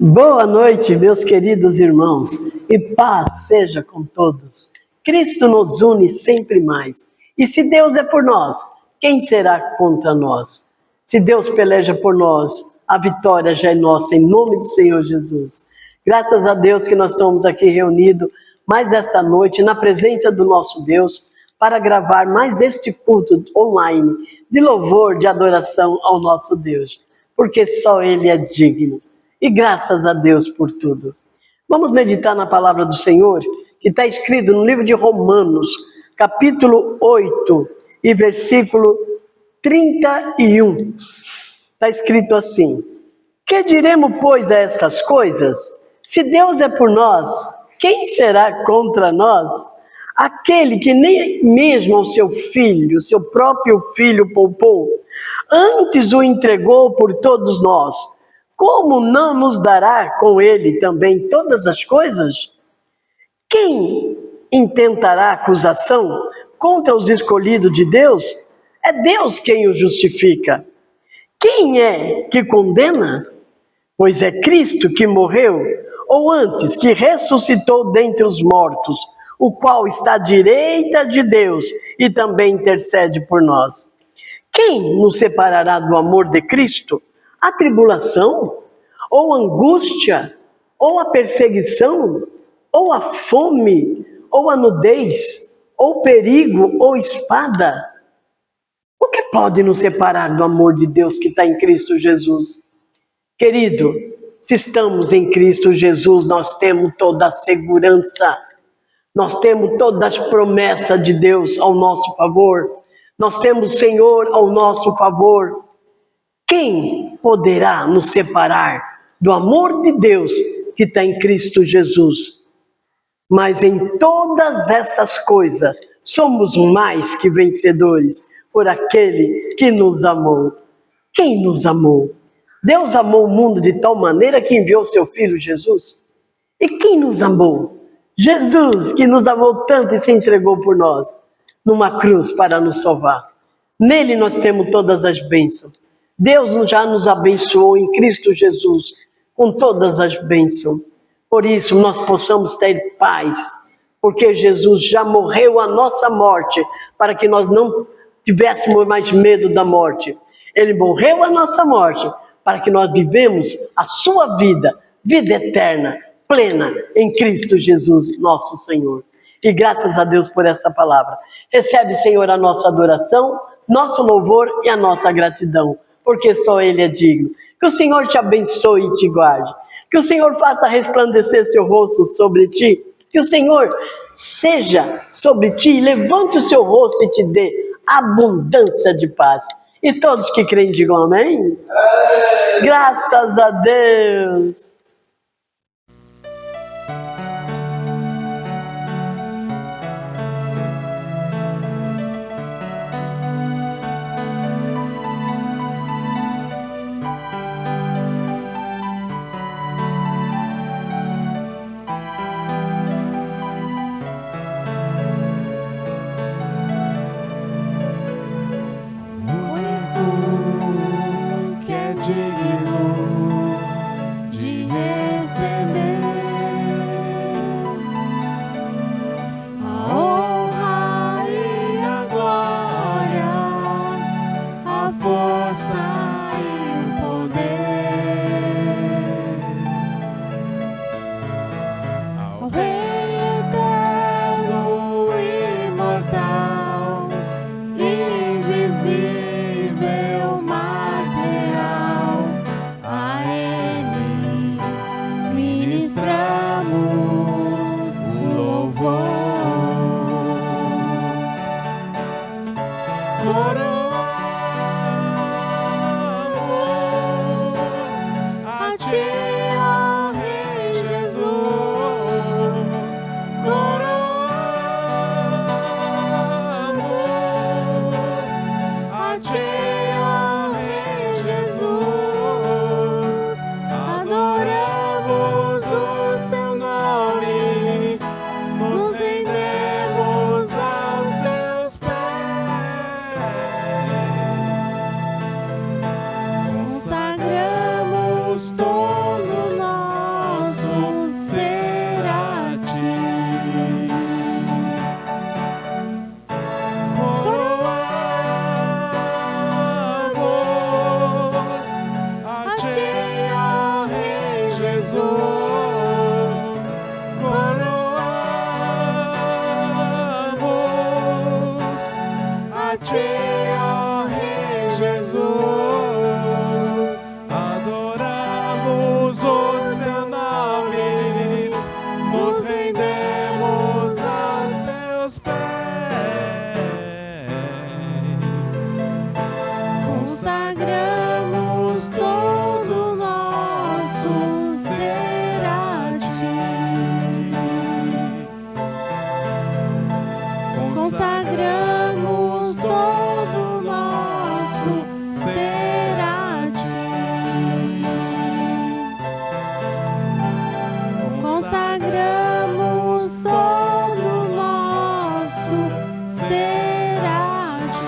Boa noite, meus queridos irmãos, e paz seja com todos. Cristo nos une sempre mais. E se Deus é por nós, quem será contra nós? Se Deus peleja por nós, a vitória já é nossa, em nome do Senhor Jesus. Graças a Deus que nós estamos aqui reunidos mais essa noite, na presença do nosso Deus, para gravar mais este culto online de louvor, de adoração ao nosso Deus, porque só Ele é digno. E graças a Deus por tudo. Vamos meditar na palavra do Senhor, que está escrito no livro de Romanos, capítulo 8 e versículo 31. Está escrito assim: que diremos, pois, a estas coisas? Se Deus é por nós, quem será contra nós? Aquele que nem mesmo ao seu filho, seu próprio filho poupou, antes o entregou por todos nós, como não nos dará com ele também todas as coisas? Quem intentará acusação contra os escolhidos de Deus? É Deus quem o justifica. Quem é que condena? Pois é Cristo que morreu, ou antes, que ressuscitou dentre os mortos, o qual está à direita de Deus e também intercede por nós. Quem nos separará do amor de Cristo? A tribulação, ou angústia, ou a perseguição, ou a fome, ou a nudez, ou perigo, ou espada? O que pode nos separar do amor de Deus que está em Cristo Jesus? Querido, se estamos em Cristo Jesus, nós temos toda a segurança, nós temos todas as promessas de Deus ao nosso favor, nós temos o Senhor ao nosso favor. Quem poderá nos separar do amor de Deus que está em Cristo Jesus? Mas em todas essas coisas, somos mais que vencedores por aquele que nos amou. Quem nos amou? Deus amou o mundo de tal maneira que enviou seu Filho Jesus. E quem nos amou? Jesus, que nos amou tanto e se entregou por nós, numa cruz para nos salvar. Nele nós temos todas as bênçãos. Deus já nos abençoou em Cristo Jesus com todas as bênçãos. Por isso nós possamos ter paz, porque Jesus já morreu a nossa morte, para que nós não tivéssemos mais medo da morte. Ele morreu a nossa morte, para que nós vivemos a sua vida, vida eterna, plena, em Cristo Jesus, nosso Senhor. E graças a Deus por essa palavra. Recebe, Senhor, a nossa adoração, nosso louvor e a nossa gratidão, porque só Ele é digno. Que o Senhor te abençoe e te guarde. Que o Senhor faça resplandecer seu rosto sobre ti. Que o Senhor seja sobre ti e levante o seu rosto e te dê abundância de paz. E todos que creem digam amém. Graças a Deus. Consagramos todo Jesus, coroamos a Ti, ó Rei Jesus, adoramos o Seu nome, nos rendemos aos Seus pés, consagramos todo o nosso ser a Ti, consagramos todo o nosso ser a Ti, consagramos todo o nosso ser a Ti.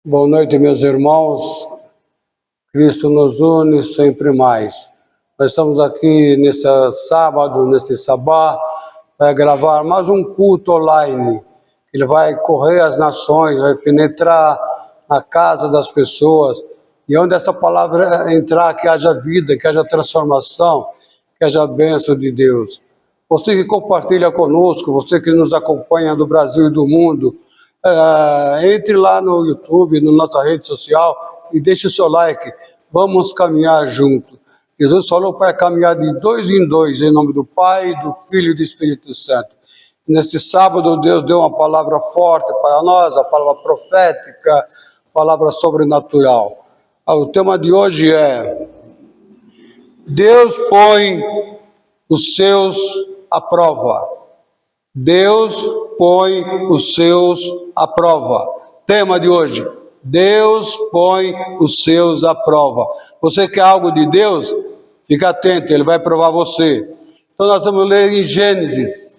Boa noite, meus irmãos. Cristo nos une sempre mais. Nós estamos aqui nesse sábado, nesse sabá, para gravar mais um culto online. Ele vai correr as nações, vai penetrar na casa das pessoas. E onde essa palavra entrar, que haja vida, que haja transformação, que haja bênção de Deus. Você que compartilha conosco, você que nos acompanha do Brasil e do mundo, entre lá no YouTube, na nossa rede social e deixe o seu like. Vamos caminhar junto. Jesus falou para caminhar de dois em dois, em nome do Pai, do Filho e do Espírito Santo. Nesse sábado, Deus deu uma palavra forte para nós, a palavra profética, palavra sobrenatural. O tema de hoje é: Deus põe os seus à prova. Deus põe os seus à prova. Tema de hoje: Deus põe os seus à prova. Você quer algo de Deus? Fica atento, Ele vai provar você. Então nós vamos ler em Gênesis.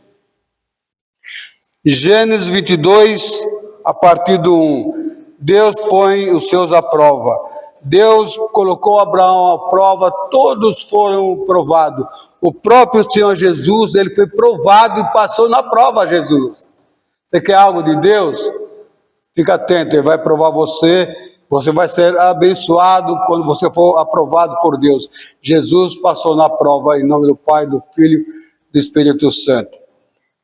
Gênesis 22, a partir do 1. Deus põe os seus à prova. Deus colocou Abraão à prova, todos foram provados. O próprio Senhor Jesus, Ele foi provado e passou na prova, Jesus. Você quer algo de Deus? Fica atento, Ele vai provar você. Você vai ser abençoado quando você for aprovado por Deus. Jesus passou na prova em nome do Pai, do Filho e do Espírito Santo.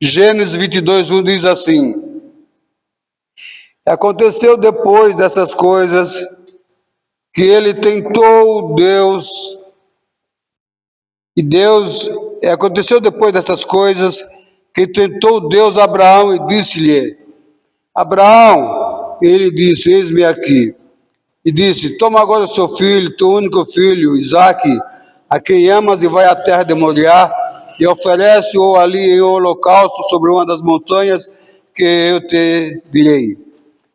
Gênesis 22, 1 diz assim: aconteceu depois dessas coisas que ele tentou Deus, aconteceu depois dessas coisas que tentou Deus Abraão e disse-lhe: Abraão, ele disse: eis-me aqui. E disse: toma agora o seu filho, teu único filho, Isaque, a quem amas, e vai à terra de Moriá, e oferece-o ali em holocausto sobre uma das montanhas que eu te direi.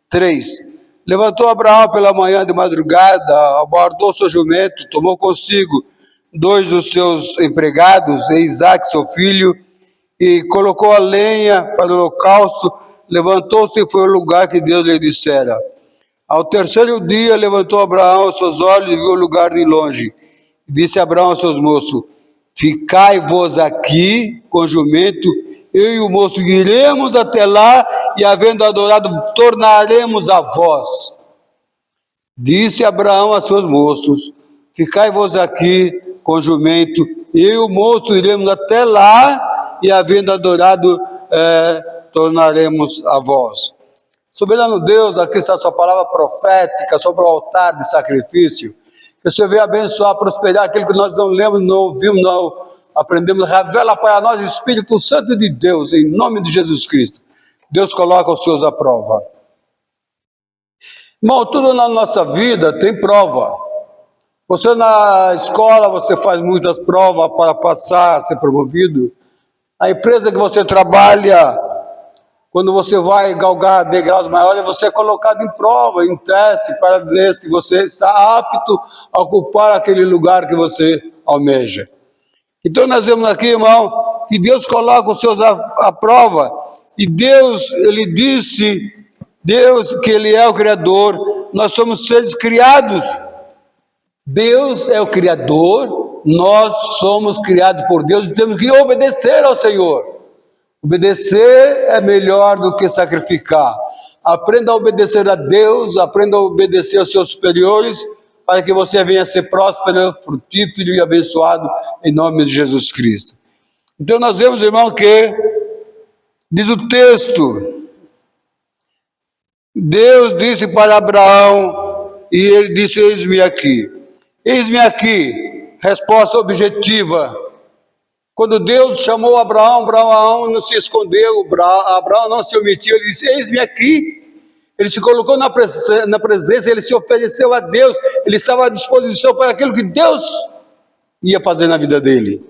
3. Levantou Abraão pela manhã de madrugada, abordou seu jumento, tomou consigo 2 dos seus empregados, e Isaque, seu filho, e colocou a lenha para o holocausto, levantou-se e foi ao lugar que Deus lhe dissera. Ao terceiro dia levantou Abraão os seus olhos e viu o lugar de longe. Disse Abraão aos seus moços: ficai-vos aqui com o jumento, eu e o moço iremos até lá, e havendo adorado, tornaremos a vós. Disse Abraão a seus moços: ficai-vos aqui com o jumento, eu e o moço iremos até lá, e havendo adorado, tornaremos a vós. Soberano Deus, aqui está a sua palavra profética sobre o altar de sacrifício. Que o Senhor venha abençoar, prosperar aquilo que nós não lemos, não ouvimos, não aprendemos. Revela para nós o Espírito Santo de Deus, em nome de Jesus Cristo. Deus coloca os seus à prova. Irmão, tudo na nossa vida tem prova. Você na escola, você faz muitas provas para passar, ser promovido. A empresa que você trabalha, quando você vai galgar degraus maiores, você é colocado em prova, em teste, para ver se você está apto a ocupar aquele lugar que você almeja. Então nós vemos aqui, irmão, que Deus coloca os seus à prova. E Deus, Ele disse, Deus que Ele é o Criador, nós somos seres criados. Deus é o Criador, nós somos criados por Deus e temos que obedecer ao Senhor. Obedecer é melhor do que sacrificar. Aprenda a obedecer a Deus, aprenda a obedecer aos seus superiores, para que você venha a ser próspero, frutífero e abençoado em nome de Jesus Cristo. Então nós vemos, irmão, que diz o texto, Deus disse para Abraão, e ele disse, eis-me aqui. Eis-me aqui, resposta objetiva. Quando Deus chamou Abraão, Abraão não se escondeu, Abraão não se omitiu, ele disse, eis-me aqui. Ele se colocou na presença, ele se ofereceu a Deus, ele estava à disposição para aquilo que Deus ia fazer na vida dele.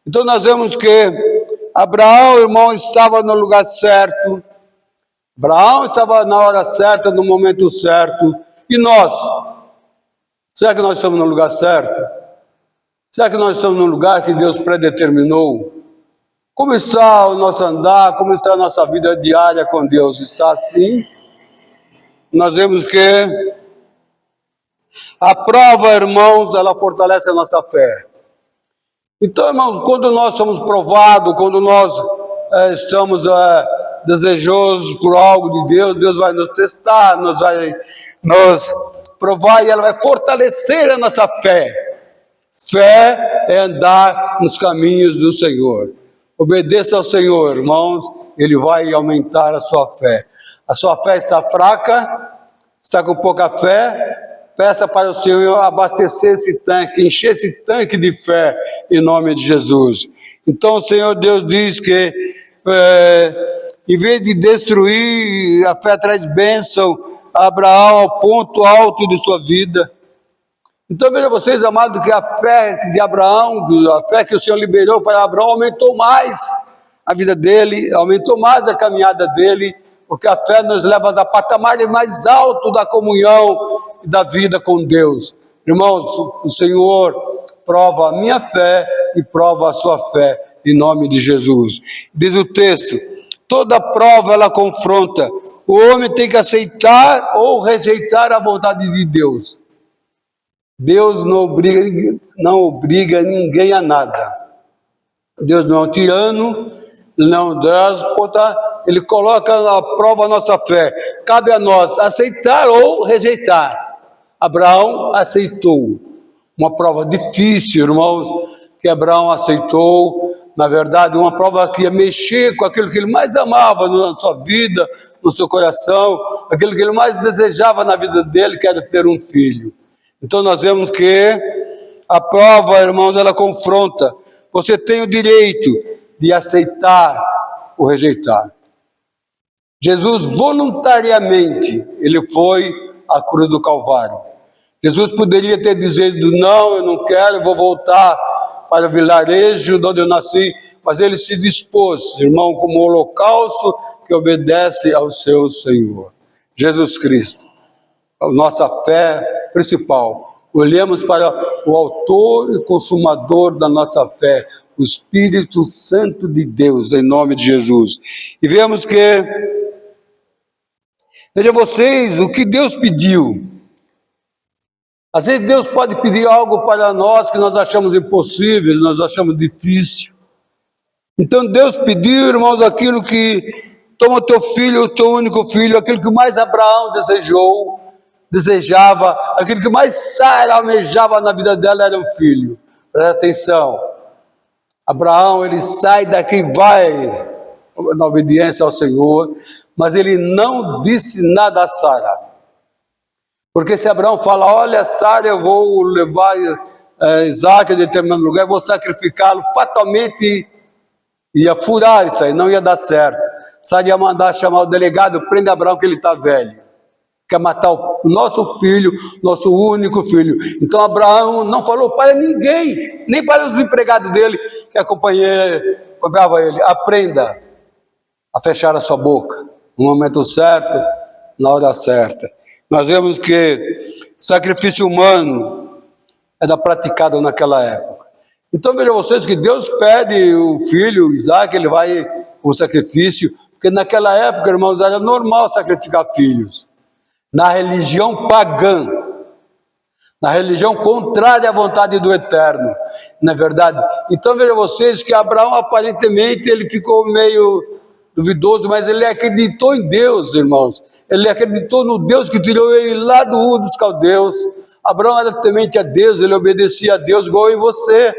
Então nós vemos que Abraão, irmão, estava no lugar certo, Abraão estava na hora certa, no momento certo, e nós? Será que nós estamos no lugar certo? Será que nós estamos no lugar que Deus predeterminou? Como está o nosso andar, como está a nossa vida diária com Deus? Está assim? Nós vemos que a prova, irmãos, ela fortalece a nossa fé. Então, irmãos, quando nós somos provados, quando nós estamos desejosos por algo de Deus, Deus vai nos testar, nos vai nos provar e ela vai fortalecer a nossa fé. Fé é andar nos caminhos do Senhor. Obedeça ao Senhor, irmãos, Ele vai aumentar a sua fé. A sua fé está fraca, está com pouca fé, peça para o Senhor abastecer esse tanque, encher esse tanque de fé em nome de Jesus. Então o Senhor Deus diz que em vez de destruir, a fé traz bênção a Abraão ao ponto alto de sua vida. Então veja vocês, amados, que a fé de Abraão, a fé que o Senhor liberou para Abraão, aumentou mais a vida dele, aumentou mais a caminhada dele, porque a fé nos leva a patamares mais altos da comunhão e da vida com Deus. Irmãos, o Senhor prova a minha fé e prova a sua fé, em nome de Jesus. Diz o texto, toda prova ela confronta, o homem tem que aceitar ou rejeitar a vontade de Deus. Deus não obriga ninguém a nada. Deus não é um tirano, não é um déspota, Ele coloca à prova a nossa fé. Cabe a nós aceitar ou rejeitar. Abraão aceitou. Uma prova difícil, irmãos, que Abraão aceitou. Na verdade, uma prova que ia mexer com aquilo que ele mais amava na sua vida, no seu coração, aquilo que ele mais desejava na vida dele, que era ter um filho. Então nós vemos que a prova, irmãos, ela confronta. Você tem o direito de aceitar ou rejeitar. Jesus voluntariamente, ele foi à cruz do Calvário. Jesus poderia ter dito, não, eu não quero, eu vou voltar para o vilarejo de onde eu nasci, mas ele se dispôs, irmão, como holocausto que obedece ao seu Senhor, Jesus Cristo. A nossa fé principal, olhemos para o autor e consumador da nossa fé, o Espírito Santo de Deus, em nome de Jesus. E vemos que, veja vocês, o que Deus pediu. Às vezes Deus pode pedir algo para nós que nós achamos impossível, nós achamos difícil. Então Deus pediu, irmãos, aquilo que, toma teu filho, o teu único filho, aquilo que mais Abraão desejava, aquilo que mais Sara almejava na vida dela era um filho. Presta atenção, Abraão, ele sai daqui e vai na obediência ao Senhor, mas ele não disse nada a Sara. Porque se Abraão fala, olha Sara, eu vou levar Isaac a determinado lugar, eu vou sacrificá-lo, fatalmente ia furar isso aí, não ia dar certo. Sara ia mandar chamar o delegado, prende Abraão que ele está velho. Quer matar o nosso filho, nosso único filho. Então Abraão não falou para ninguém, nem para os empregados dele, que acompanhava ele. Aprenda a fechar a sua boca, no momento certo, na hora certa. Nós vemos que o sacrifício humano era praticado naquela época. Então vejam vocês que Deus pede o filho, Isaac, ele vai com sacrifício, porque naquela época, irmãos, era normal sacrificar filhos. Na religião pagã, na religião contrária à vontade do Eterno, não é verdade? Então vejam vocês que Abraão aparentemente ele ficou meio duvidoso, mas ele acreditou em Deus, irmãos. Ele acreditou no Deus que tirou ele lá do Ur dos Caldeus. Abraão era temente a Deus, ele obedecia a Deus igual eu e você.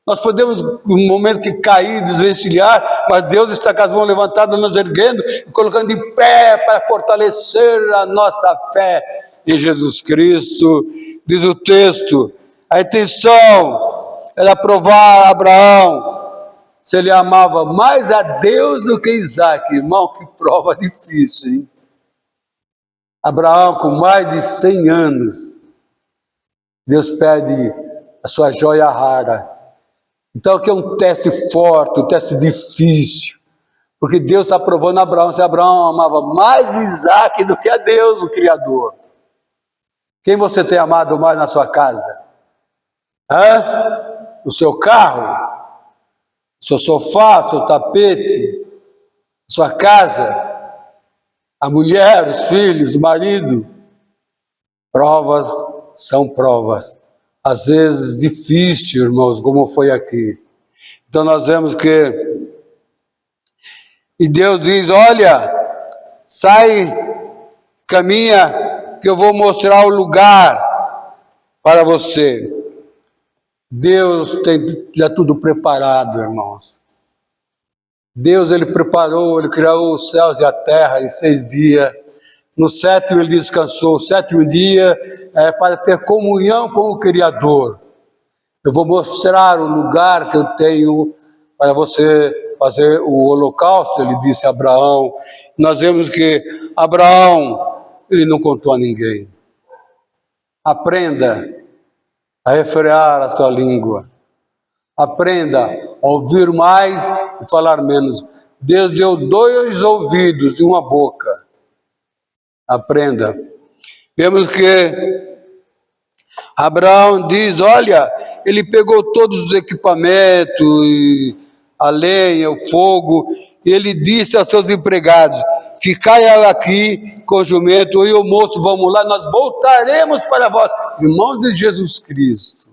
Nós podemos, no momento que cair, desvencilhar, mas Deus está com as mãos levantadas, nos erguendo e colocando de pé para fortalecer a nossa fé em Jesus Cristo. Diz o texto, a intenção era provar Abraão se ele amava mais a Deus do que Isaac. Irmão, que prova difícil, hein? Abraão, com mais de 100 anos, Deus pede a sua joia rara. Então aqui é um teste forte, um teste difícil, porque Deus está provando Abraão se Abraão amava mais Isaac do que a Deus, o Criador. Quem você tem amado mais na sua casa? O seu carro? Seu sofá, seu tapete, sua casa, a mulher, os filhos, o marido. Provas são provas. Às vezes difícil, irmãos, como foi aqui. Então nós vemos que... E Deus diz, olha, sai, caminha, que eu vou mostrar o lugar para você. Deus tem já tudo preparado, irmãos. Deus, ele preparou, ele criou os céus e a terra em 6 dias. No 7º ele descansou. O 7º dia é para ter comunhão com o Criador. Eu vou mostrar o lugar que eu tenho para você fazer o holocausto, ele disse a Abraão. Nós vemos que Abraão, ele não contou a ninguém. Aprenda a refrear a sua língua. Aprenda a ouvir mais e falar menos. Deus deu 2 ouvidos e uma boca. Aprenda. Vemos que Abraão diz, olha, ele pegou todos os equipamentos, a lenha, o fogo, e ele disse aos seus empregados, ficai aqui com o jumento, eu e o moço vamos lá, nós voltaremos para vós, irmãos de Jesus Cristo.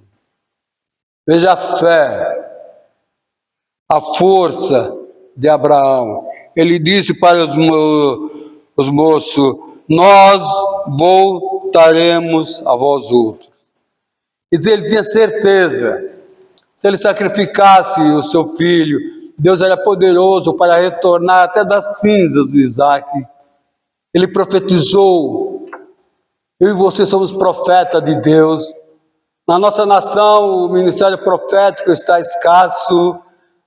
Veja a fé, a força de Abraão. Ele disse para os moços, nós voltaremos a vós outros. E ele tinha certeza, se ele sacrificasse o seu filho, Deus era poderoso para retornar até das cinzas de Isaac. Ele profetizou. Eu e você somos profetas de Deus. Na nossa nação o ministério profético está escasso,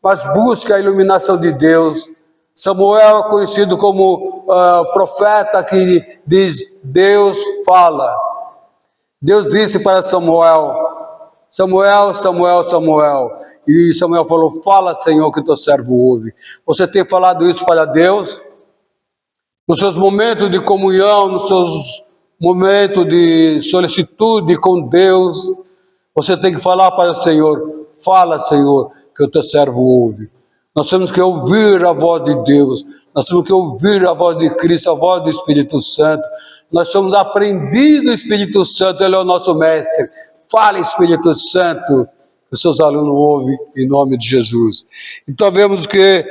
mas busca a iluminação de Deus. Samuel é conhecido como profeta que diz, Deus fala. Deus disse para Samuel, Samuel, Samuel, Samuel. E Samuel falou, fala Senhor que teu servo ouve. Você tem falado isso para Deus? Nos seus momentos de comunhão, nos seus momentos de solicitude com Deus, você tem que falar para o Senhor, fala Senhor que o teu servo ouve. Nós temos que ouvir a voz de Deus, nós temos que ouvir a voz de Cristo, a voz do Espírito Santo. Nós somos aprendizes do Espírito Santo, Ele é o nosso mestre. Fala Espírito Santo, que os seus alunos ouvem em nome de Jesus. Então vemos que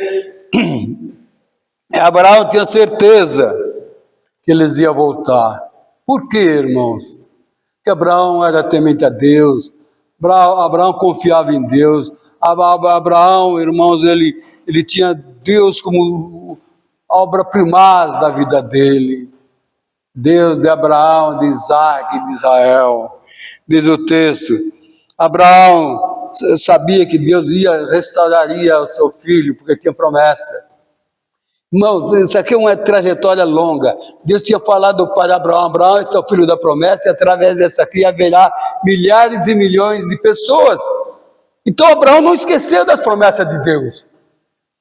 Abraão tinha certeza que eles iam voltar. Por quê, irmãos? Porque Abraão era temente a Deus, Abraão confiava em Deus, Abraão, irmãos, ele tinha Deus como obra primaz da vida dele. Deus de Abraão, de Isaac, de Israel. Diz o texto, Abraão sabia que Deus restauraria o seu filho, porque tinha promessa. Irmãos, isso aqui é uma trajetória longa. Deus tinha falado para Abraão, Abraão, esse é o filho da promessa, e através dessa aqui haverá milhares e milhões de pessoas. Então Abraão não esqueceu das promessas de Deus.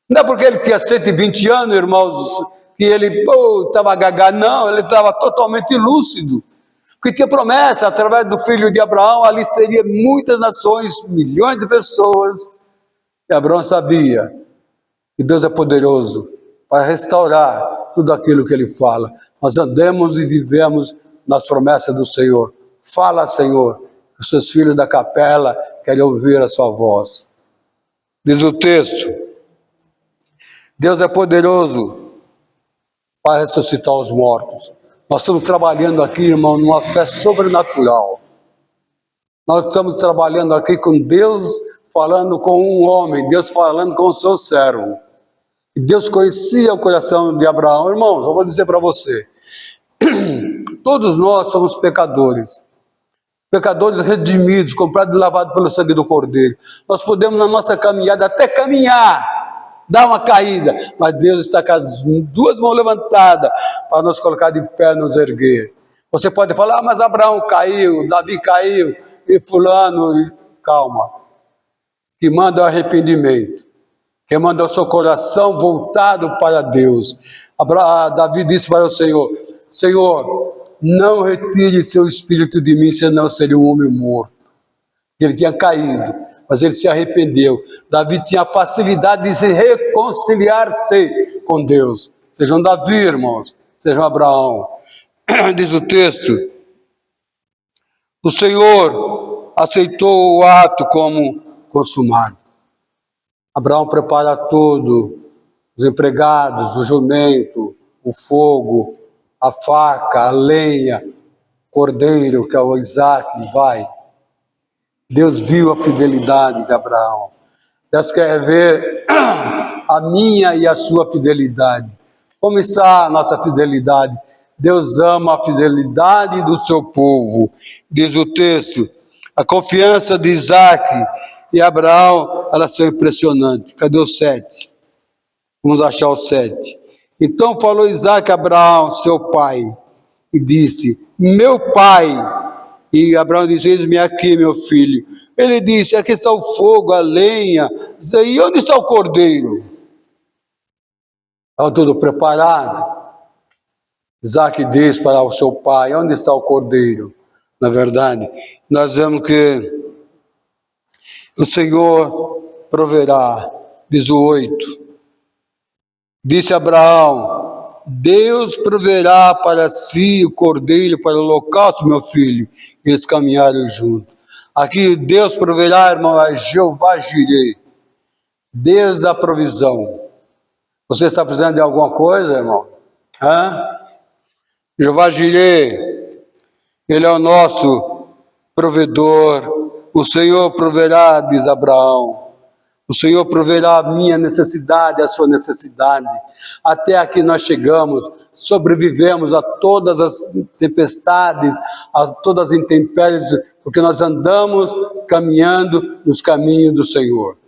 Não é porque ele tinha 120 anos, irmãos, que ele estava gaga, não, ele estava totalmente lúcido. Porque tinha promessa, através do filho de Abraão, ali seria muitas nações, milhões de pessoas. E Abraão sabia que Deus é poderoso para restaurar tudo aquilo que ele fala. Nós andamos e vivemos nas promessas do Senhor. Fala, Senhor, que os seus filhos da capela querem ouvir a sua voz. Diz o texto, Deus é poderoso para ressuscitar os mortos. Nós estamos trabalhando aqui, irmão, numa fé sobrenatural. Nós estamos trabalhando aqui com Deus falando com um homem, Deus falando com o seu servo. E Deus conhecia o coração de Abraão. Irmãos, eu vou dizer para você, todos nós somos pecadores. Pecadores redimidos, comprados e lavados pelo sangue do Cordeiro. Nós podemos na nossa caminhada até caminhar, dar uma caída, mas Deus está com as duas mãos levantadas para nos colocar de pé, nos erguer. Você pode falar, mas Abraão caiu, Davi caiu, e fulano, calma. Que manda o arrependimento, que manda o seu coração voltado para Deus. Davi disse para o Senhor, Senhor, não retire seu espírito de mim, senão eu seria um homem morto. Ele tinha caído, mas ele se arrependeu. Davi tinha facilidade de se reconciliar-se com Deus. Sejam Davi, irmãos, sejam Abraão. Diz o texto, o Senhor aceitou o ato como consumado. Abraão prepara tudo, os empregados, o jumento, o fogo, a faca, a lenha, cordeiro, que é o Isaac, vai. Deus viu a fidelidade de Abraão. Deus quer ver a minha e a sua fidelidade. Como está a nossa fidelidade? Deus ama a fidelidade do seu povo. Diz o texto, a confiança de Isaac e Abraão, elas são impressionantes. Cadê o 7? Vamos achar o 7. Então falou Isaac a Abraão, seu pai, e disse, meu pai. E Abraão disse, eis-me aqui, meu filho. Ele disse, aqui está o fogo, a lenha. E onde está o cordeiro? Está tudo preparado. Isaac diz para o seu pai, onde está o cordeiro? Na verdade, nós vemos que o Senhor proverá, diz o 8. Disse Abraão, Deus proverá para si o cordeiro para o holocausto, meu filho. Eles caminharam juntos. Aqui Deus proverá, irmão, é Jeová Jireh. Deus da provisão. Você está precisando de alguma coisa, irmão? Jeová Jireh, Ele é o nosso provedor. O Senhor proverá, diz Abraão. O Senhor proverá a minha necessidade, a sua necessidade. Até aqui nós chegamos, sobrevivemos a todas as tempestades, a todas as intempéries, porque nós andamos caminhando nos caminhos do Senhor.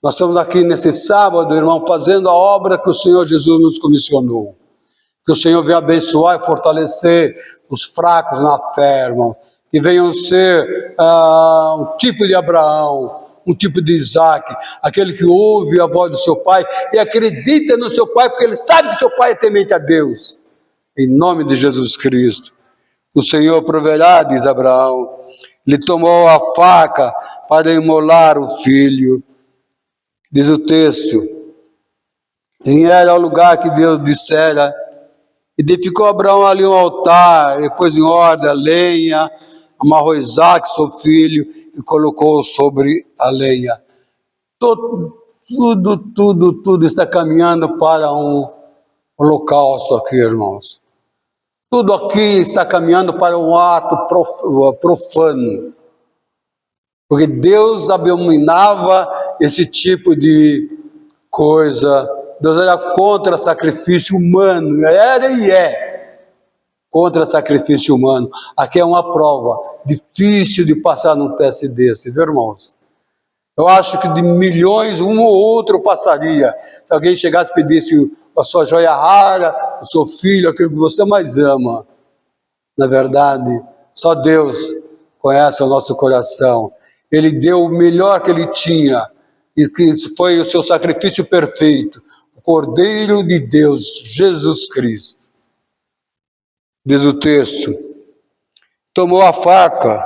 Nós estamos aqui nesse sábado, irmão, fazendo a obra que o Senhor Jesus nos comissionou. Que o Senhor venha abençoar e fortalecer os fracos na fé, irmão. Que venham ser um tipo de Abraão, um tipo de Isaac, aquele que ouve a voz do seu pai e acredita no seu pai, porque ele sabe que seu pai é temente a Deus. Em nome de Jesus Cristo. O Senhor proverá, diz Abraão. Ele tomou a faca para imolar o filho. Diz o texto. Vieram ao lugar que Deus dissera. Edificou Abraão ali um altar, e pôs em ordem a lenha, amarrou Isaac, seu filho, e colocou sobre a lenha. Tudo está caminhando para um holocausto aqui, irmãos. Tudo aqui está caminhando para um ato profano. Porque Deus abominava esse tipo de coisa. Deus era contra sacrifício humano. Era e é contra sacrifício humano. Aqui é uma prova difícil de passar num teste desse, viu, irmãos? Eu acho que de milhões, um ou outro passaria. Se alguém chegasse e pedisse a sua joia rara, o seu filho, aquilo que você mais ama. Na verdade, só Deus conhece o nosso coração. Ele deu o melhor que ele tinha, e que isso foi o seu sacrifício perfeito. O Cordeiro de Deus, Jesus Cristo. Diz o texto, tomou a faca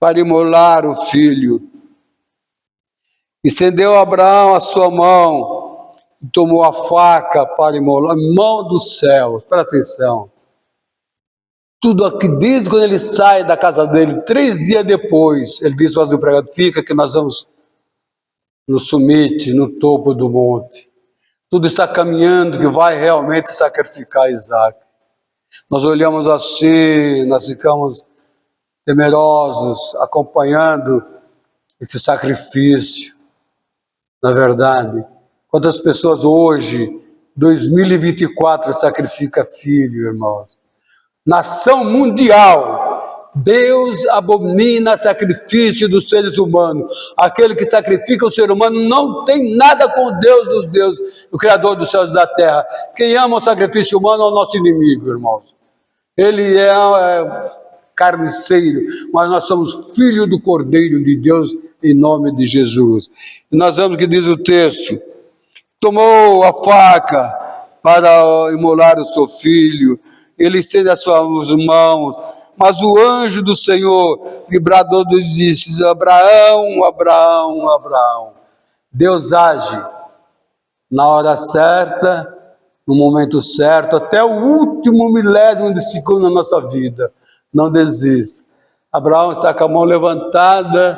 para imolar o filho. Estendeu Abraão a sua mão e tomou a faca para imolar, mão do céu, presta atenção. Tudo aqui, desde quando ele sai da casa dele, 3 dias depois, ele disse ao empregado, fica que nós vamos no summit, no topo do monte. tudo está caminhando que vai realmente sacrificar Isaac. Nós olhamos assim, nós ficamos temerosos, acompanhando esse sacrifício. Na verdade, quantas pessoas hoje, 2024, sacrificam filho, irmãos? Nação mundial, Deus abomina sacrifício dos seres humanos. Aquele que sacrifica o ser humano não tem nada com Deus dos deuses, o Criador dos céus e da terra. Quem ama o sacrifício humano é o nosso inimigo, irmãos. Ele é carniceiro, mas nós somos filhos do Cordeiro de Deus em nome de Jesus. E nós vemos que diz o texto: tomou a faca para imolar o seu filho, ele estende as suas mãos, mas o anjo do Senhor lhe bradou e disse: Abraão, Abraão, Abraão. Deus age na hora certa, no momento certo, até o último milésimo de segundo na nossa vida. Não desista. Abraão está com a mão levantada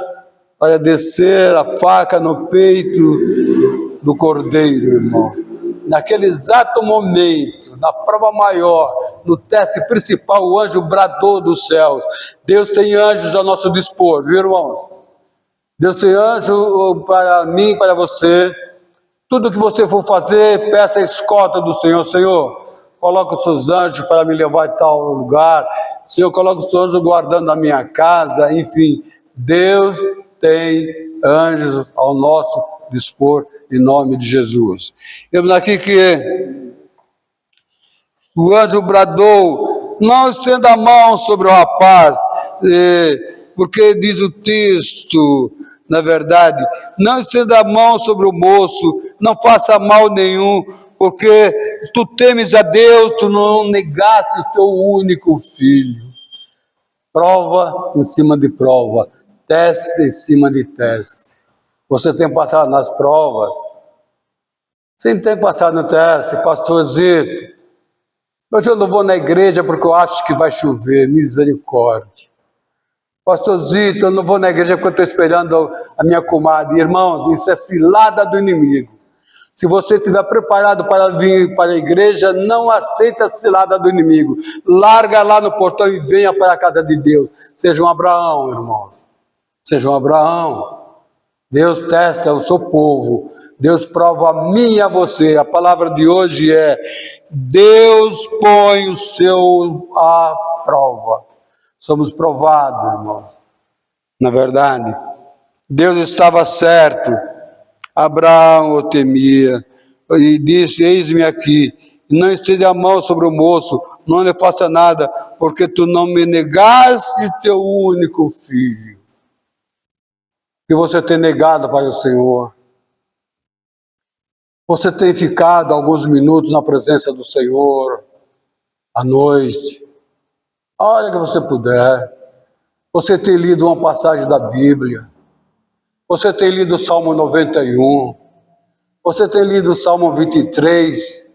para descer a faca no peito do cordeiro, irmão. Naquele exato momento, na prova maior, no teste principal, o anjo bradou dos céus. Deus tem anjos a nosso dispor, viu, irmão? Deus tem anjo para mim, para você. Tudo que você for fazer, peça a escolta do Senhor. Senhor, coloca os seus anjos para me levar a tal lugar. Senhor, coloca os seus anjos guardando a minha casa. Enfim, Deus tem anjos ao nosso dispor, em nome de Jesus. Vemos aqui que o anjo bradou: não estenda a mão sobre o rapaz, porque diz o texto, na verdade, não estenda a mão sobre o moço, não faça mal nenhum, porque tu temes a Deus, tu não negaste o teu único filho. Prova em cima de prova, teste em cima de teste. Você tem passado nas provas? Você tem passado no teste, pastorzito? Hoje eu não vou na igreja porque eu acho que vai chover, misericórdia. Pastorzito, eu não vou na igreja porque eu estou esperando a minha comadre. Irmãos, isso é cilada do inimigo. Se você estiver preparado para vir para a igreja, não aceita a cilada do inimigo. Larga lá no portão e venha para a casa de Deus. Seja um Abraão, irmão. Seja um Abraão. Deus testa o seu povo. Deus prova a mim e a você. A palavra de hoje é: Deus põe o seu à prova. Somos provados, irmãos. Na verdade, Deus estava certo. Abraão o temia e disse: eis-me aqui, não estende a mão sobre o moço, não lhe faça nada, porque tu não me negaste teu único filho. Que você tem negado para o Senhor. Você tem ficado alguns minutos na presença do Senhor, à noite. A hora que você puder. Você tem lido uma passagem da Bíblia. Você tem lido o Salmo 91. Você tem lido o Salmo 23.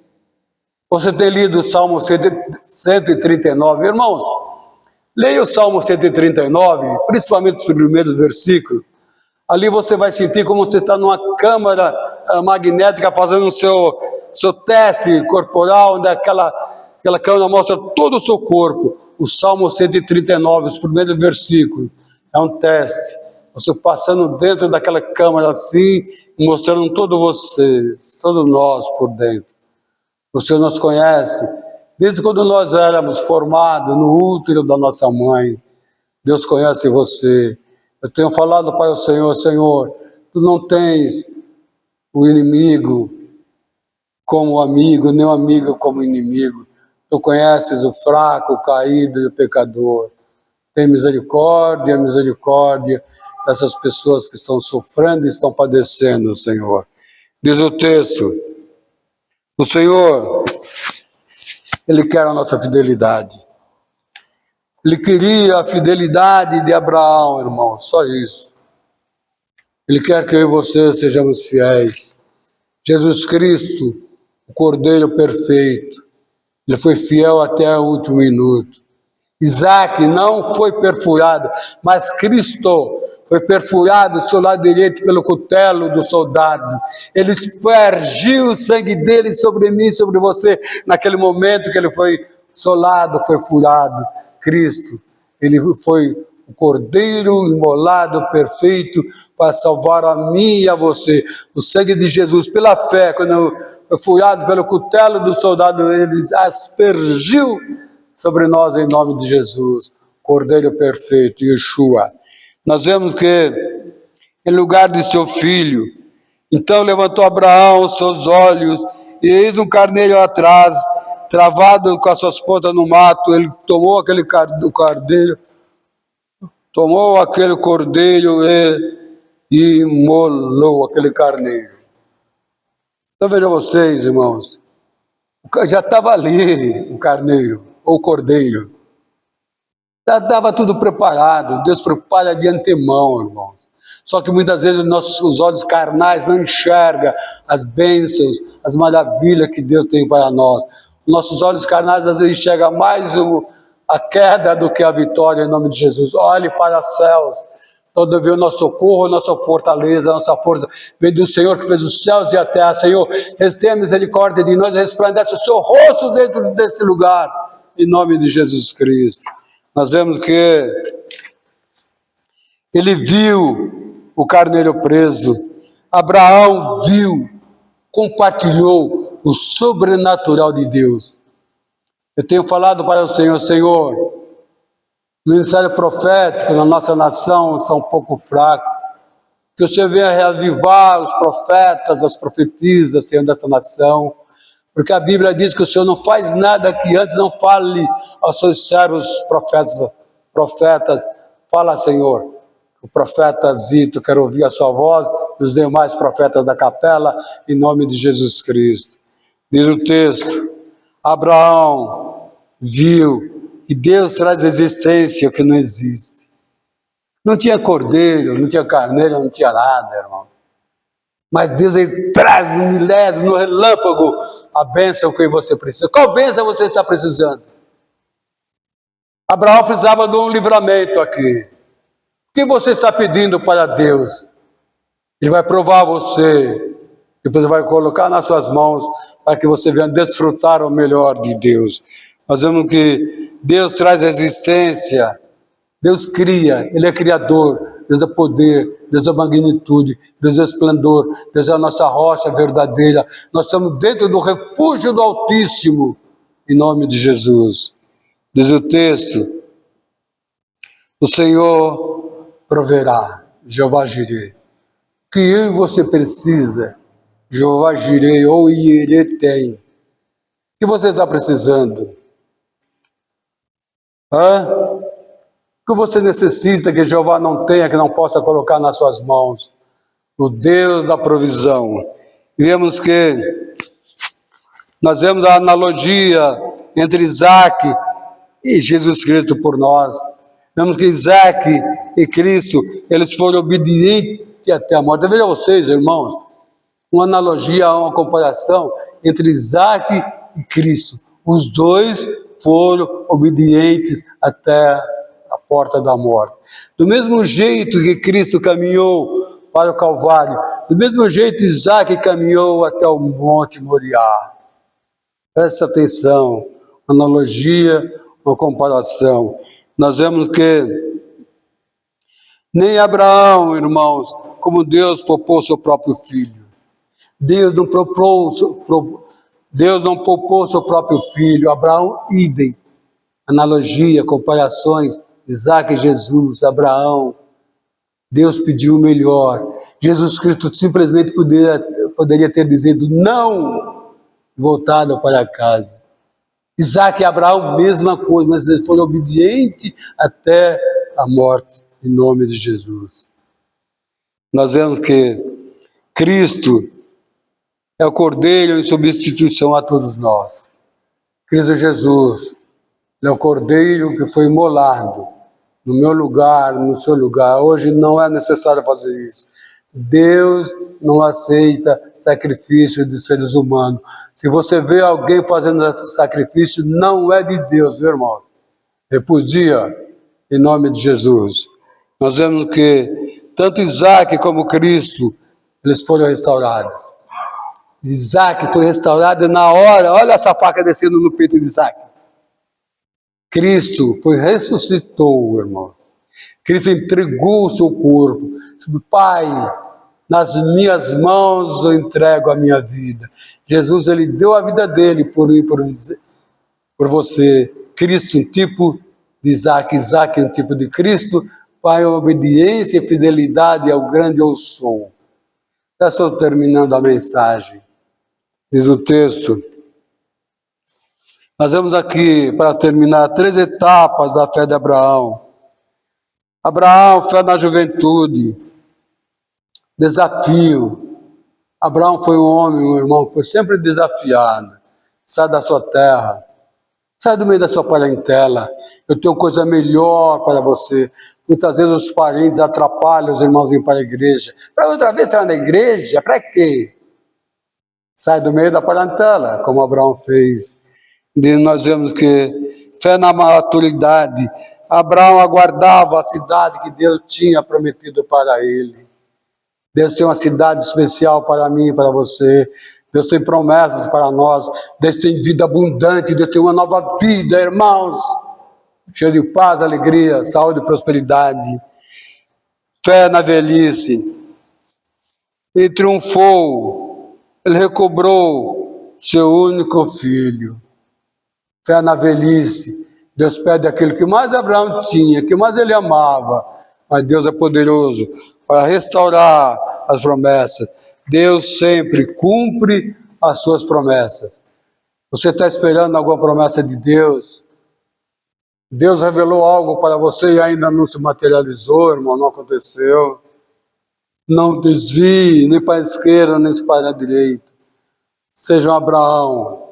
Você tem lido o Salmo 139. Irmãos, leia o Salmo 139, principalmente os primeiros versículos. Ali você vai sentir como você está numa câmara magnética fazendo o seu teste corporal, onde aquela câmera mostra todo o seu corpo. O Salmo 139, os primeiros versículos, é um teste. Você passando dentro daquela câmara assim, mostrando todo você, todos nós por dentro. O Senhor nos conhece, desde quando nós éramos formados no útero da nossa mãe. Deus conhece você. Eu tenho falado para o Senhor: Senhor, tu não tens o inimigo como amigo, nem o amigo como inimigo. Tu conheces o fraco, o caído e o pecador. Tem misericórdia, misericórdia dessas pessoas que estão sofrendo e estão padecendo, Senhor. Diz o texto: o Senhor, Ele quer a nossa fidelidade. Ele queria a fidelidade de Abraão, irmão, só isso. Ele quer que eu e você sejamos fiéis. Jesus Cristo, o Cordeiro perfeito, Ele foi fiel até o último minuto. Isaac não foi perfurado, mas Cristo foi perfurado, seu lado direito, pelo cutelo do soldado. Ele aspergiu o sangue dele sobre mim, sobre você, naquele momento que ele foi solado, foi furado. Cristo, ele foi o cordeiro imolado perfeito para salvar a mim e a você. O sangue de Jesus, pela fé, quando foi furado pelo cutelo do soldado, ele aspergiu sobre nós em nome de Jesus, Cordeiro perfeito, Yeshua. Nós vemos que, em lugar de seu filho, então levantou Abraão os seus olhos, e eis um carneiro atrás, travado com as suas pontas no mato. Ele tomou aquele cordeiro, e imolou aquele carneiro. Então vejam vocês, irmãos, já estava ali o carneiro, ou o cordeiro. Já estava tudo preparado, Deus prepara de antemão, irmãos. Só que muitas vezes os olhos carnais não enxergam as bênçãos, as maravilhas que Deus tem para nós. Nossos olhos carnais às vezes enxergam mais a queda do que a vitória em nome de Jesus. Olhe para os céus, todo vê o nosso socorro, nossa fortaleza, nossa força. Vem do Senhor que fez os céus e a terra. Senhor, tenha misericórdia de nós, resplandece o seu rosto dentro desse lugar, em nome de Jesus Cristo. Nós vemos que ele viu o carneiro preso, Abraão viu, compartilhou o sobrenatural de Deus. Eu tenho falado para o Senhor, Senhor, o ministério profético na nossa nação está um pouco fraco, que o Senhor venha reavivar os profetas, as profetisas, Senhor, desta nação, porque a Bíblia diz que o Senhor não faz nada que antes não fale aos seus servos profetas. Fala, Senhor, o profeta Zito, quero ouvir a sua voz, e os demais profetas da capela, em nome de Jesus Cristo. Diz o texto, Abraão viu que Deus traz existência que não existe. Não tinha cordeiro, não tinha carneiro, não tinha nada, irmão. Mas Deus ele traz no milésimo, no relâmpago, a bênção que você precisa. Qual bênção você está precisando? Abraão precisava de um livramento aqui. O que você está pedindo para Deus? Ele vai provar você. Depois vai colocar nas suas mãos para que você venha desfrutar o melhor de Deus. Nós vemos que Deus traz existência. Deus cria, Ele é criador. Deus é poder, Deus é magnitude, Deus é esplendor, Deus é a nossa rocha verdadeira. Nós estamos dentro do refúgio do Altíssimo, em nome de Jesus. Diz o texto, o Senhor proverá, Jeová Jireh. O que eu e você precisa, Jeová Jireh ou Ierê tem. O que você está precisando? O que você necessita que Jeová não tenha, que não possa colocar nas suas mãos? O Deus da provisão. E vemos que nós vemos a analogia entre Isaac e Jesus Cristo por nós. Vemos que Isaac e Cristo, eles foram obedientes até a morte. Veja vocês, irmãos, uma analogia, uma comparação entre Isaac e Cristo. Os dois foram obedientes até a porta da morte. Do mesmo jeito que Cristo caminhou para o Calvário, do mesmo jeito Isaac caminhou até o Monte Moriá. Presta atenção, analogia, uma comparação. Nós vemos que nem Abraão, irmãos, como Deus propôs seu próprio filho. Deus não poupou seu próprio filho. Abraão, idem. Analogia, comparações, Isaac e Jesus, Abraão. Deus pediu o melhor. Jesus Cristo simplesmente poderia ter dito não, voltado para casa. Isaac e Abraão, mesma coisa, mas eles foram obedientes até a morte, em nome de Jesus. Nós vemos que Cristo é o Cordeiro em substituição a todos nós. Cristo Jesus, Ele é o Cordeiro que foi imolado no meu lugar, no seu lugar. Hoje não é necessário fazer isso. Deus não aceita sacrifício de seres humanos. Se você vê alguém fazendo esse sacrifício, não é de Deus, meu irmão. repudia em nome de Jesus. Nós vemos que tanto Isaac como Cristo, eles foram restaurados. Isaac foi restaurado na hora, olha essa faca descendo no peito de Isaac. Cristo ressuscitou, irmão. Cristo entregou o seu corpo. Pai, nas minhas mãos eu entrego a minha vida. Jesus, ele deu a vida dele por mim, por você. Cristo, um tipo de Isaac. Isaac, um tipo de Cristo. Pai, obediência e fidelidade ao grande eu sou. Já estou terminando a mensagem. Diz o texto. Nós vemos aqui, para terminar, 3 etapas da fé de Abraão. Abraão, fé na juventude. Desafio. Abraão foi um homem, um irmão, que foi sempre desafiado. Sai da sua terra. Sai do meio da sua parentela. Eu tenho coisa melhor para você. Muitas vezes os parentes atrapalham os irmãos ir para a igreja. Para outra vez sair na igreja? Para quê? Sai do meio da parentela, como Abraão fez. E nós vemos que fé na maturidade. Abraão aguardava a cidade que Deus tinha prometido para ele. Deus tem uma cidade especial para mim e para você. Deus tem promessas para nós. Deus tem vida abundante. Deus tem uma nova vida, irmãos. Cheio de paz, alegria, saúde e prosperidade. Fé na velhice. Ele triunfou. Ele recobrou seu único filho. Fé na velhice. Deus pede aquilo que mais Abraão tinha, que mais ele amava. Mas Deus é poderoso para restaurar as promessas. Deus sempre cumpre as suas promessas. Você está esperando alguma promessa de Deus? Deus revelou algo para você e ainda não se materializou, irmão, não aconteceu. Não desvie nem para a esquerda, nem para a direita. Seja um Abraão.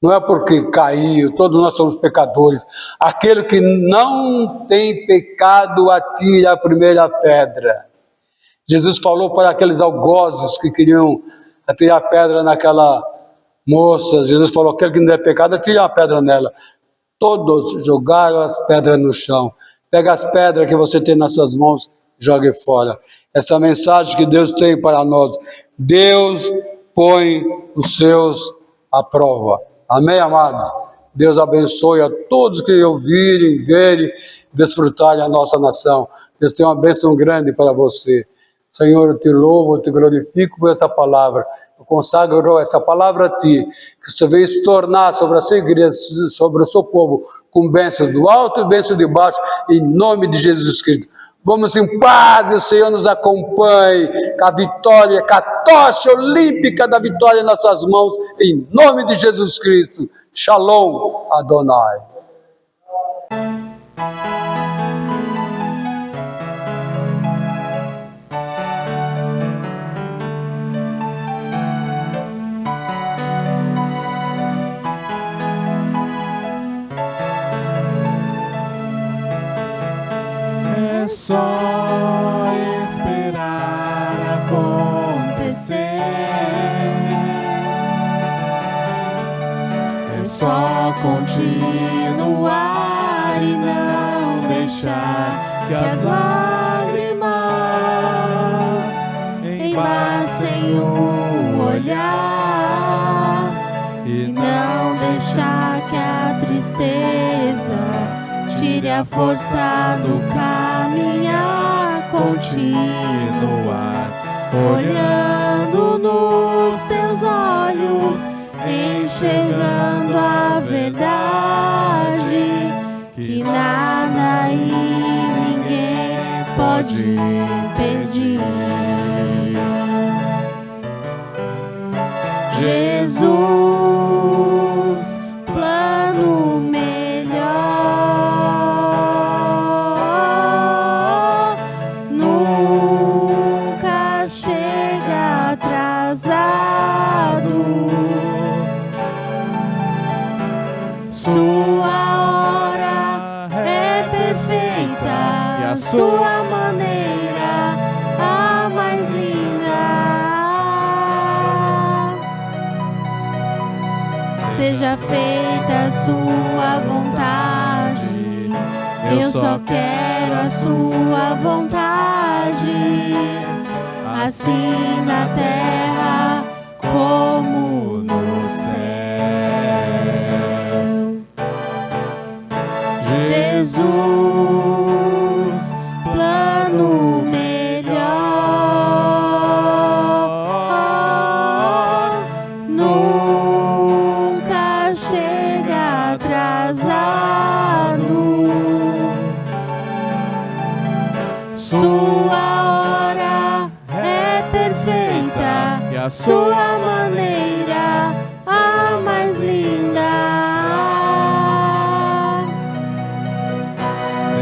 Não é porque caiu, todos nós somos pecadores. Aquele que não tem pecado, atire a primeira pedra. Jesus falou para aqueles algozes que queriam atirar pedra naquela moça. Jesus falou, aquele que não tem pecado, atire a pedra nela. Todos jogaram as pedras no chão. Pega as pedras que você tem nas suas mãos, jogue fora. Essa mensagem que Deus tem para nós. Deus põe os seus à prova. Amém, amados? Deus abençoe a todos que ouvirem, verem, desfrutarem a nossa nação. Deus tem uma bênção grande para você. Senhor, eu te louvo, eu te glorifico por essa palavra. Eu consagro essa palavra a ti, que você venha se tornar sobre a sua igreja, sobre o seu povo, com bênçãos do alto e bênçãos de baixo, em nome de Jesus Cristo. Vamos em paz, e o Senhor nos acompanhe, com a vitória, com a tocha olímpica da vitória nas suas mãos, em nome de Jesus Cristo. Shalom, Adonai. É só esperar acontecer. É só continuar e não deixar que as lágrimas embaçem o olhar e não deixar que a tristeza tire a força do caminhar, continuar olhando nos teus olhos, enxergando a verdade, que nada e ninguém pode impedir. Jesus, plano melhor, nunca chega atrasado. Sua hora é perfeita e a sua maneira a mais linda. Seja feita a sua vontade Eu só quero a sua vontade, assim na terra como no céu. Jesus, plano melhor, nunca chega atrasado. Sua hora é perfeita e a sua maneira a mais linda.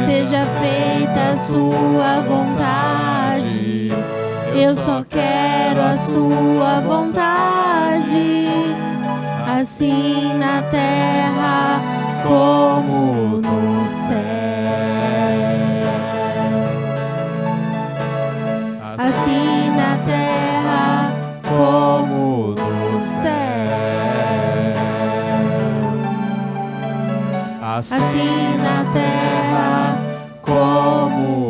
Seja feita a sua vontade, eu só quero a sua vontade, assim na terra como no céu. Assim na terra como no céu. Assim na terra como